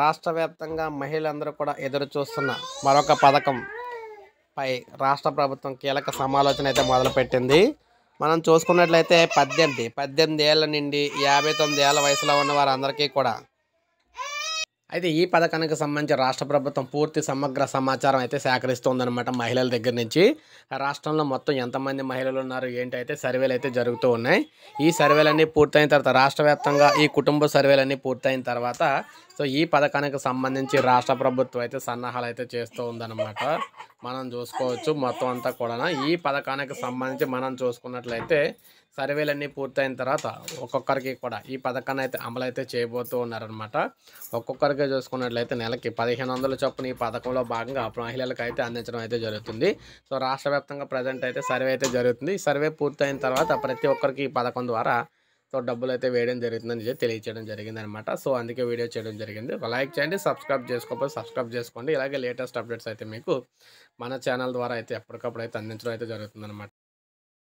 రాష్ట్ర వ్యాప్తంగా మహిళలందరూ కూడా ఎదురు చూస్తున్న మరొక పథకంపై రాష్ట్ర ప్రభుత్వం కీలక సమాలోచన అయితే మొదలుపెట్టింది. మనం చూసుకున్నట్లయితే 18 ఏళ్ల నుండి 59 ఏళ్ల వయసులో ఉన్న వారందరికీ కూడా అయితే ఈ పథకానికి సంబంధించి రాష్ట్ర ప్రభుత్వం పూర్తి సమగ్ర సమాచారం అయితే సేకరిస్తుందన్నమాట. మహిళల దగ్గర నుంచి రాష్ట్రంలో మొత్తం ఎంతమంది మహిళలు ఉన్నారు ఏంటి అయితే సర్వేలు అయితే జరుగుతూ ఉన్నాయి. ఈ సర్వేలన్నీ పూర్తయిన తర్వాత రాష్ట్ర వ్యాప్తంగా ఈ కుటుంబ సర్వేలన్నీ పూర్తయిన తర్వాత సో ఈ పథకానికి సంబంధించి రాష్ట్ర ప్రభుత్వం అయితే సన్నాహాలు అయితే చేస్తూ ఉందన్నమాట. మనం చూసుకోవచ్చు మొత్తం అంతా కూడా ఈ పథకానికి సంబంధించి మనం చూసుకున్నట్లయితే సర్వేలన్నీ పూర్తయిన తర్వాత ఒక్కొక్కరికి కూడా ఈ పథకాన్ని అయితే అమలు అయితే చేయబోతూ ఉన్నారనమాట. ఒక్కొక్కరికి చూసుకున్నట్లయితే నెలకి 1500 చొప్పున ఈ పథకంలో భాగంగా మహిళలకు అయితే అందించడం అయితే జరుగుతుంది. సో రాష్ట్ర వ్యాప్తంగా ప్రజెంట్ అయితే సర్వే అయితే జరుగుతుంది. ఈ సర్వే పూర్తయిన తర్వాత ప్రతి ఒక్కరికి ఈ పథకం ద్వారా సో డబ్బులు అయితే వేయడం జరుగుతుందని తెలియచేయడం జరిగింది అనమాట. సో అందుకే వీడియో చేయడం జరిగింది. లైక్ చేయండి, సబ్స్క్రైబ్ చేసుకోకపోతే సబ్స్క్రైబ్ చేసుకోండి. ఇలాగే లేటెస్ట్ అప్డేట్స్ అయితే మీకు మన ఛానల్ ద్వారా అయితే ఎప్పటికప్పుడు అయితే అందించడం అయితే జరుగుతుంది అనమాట.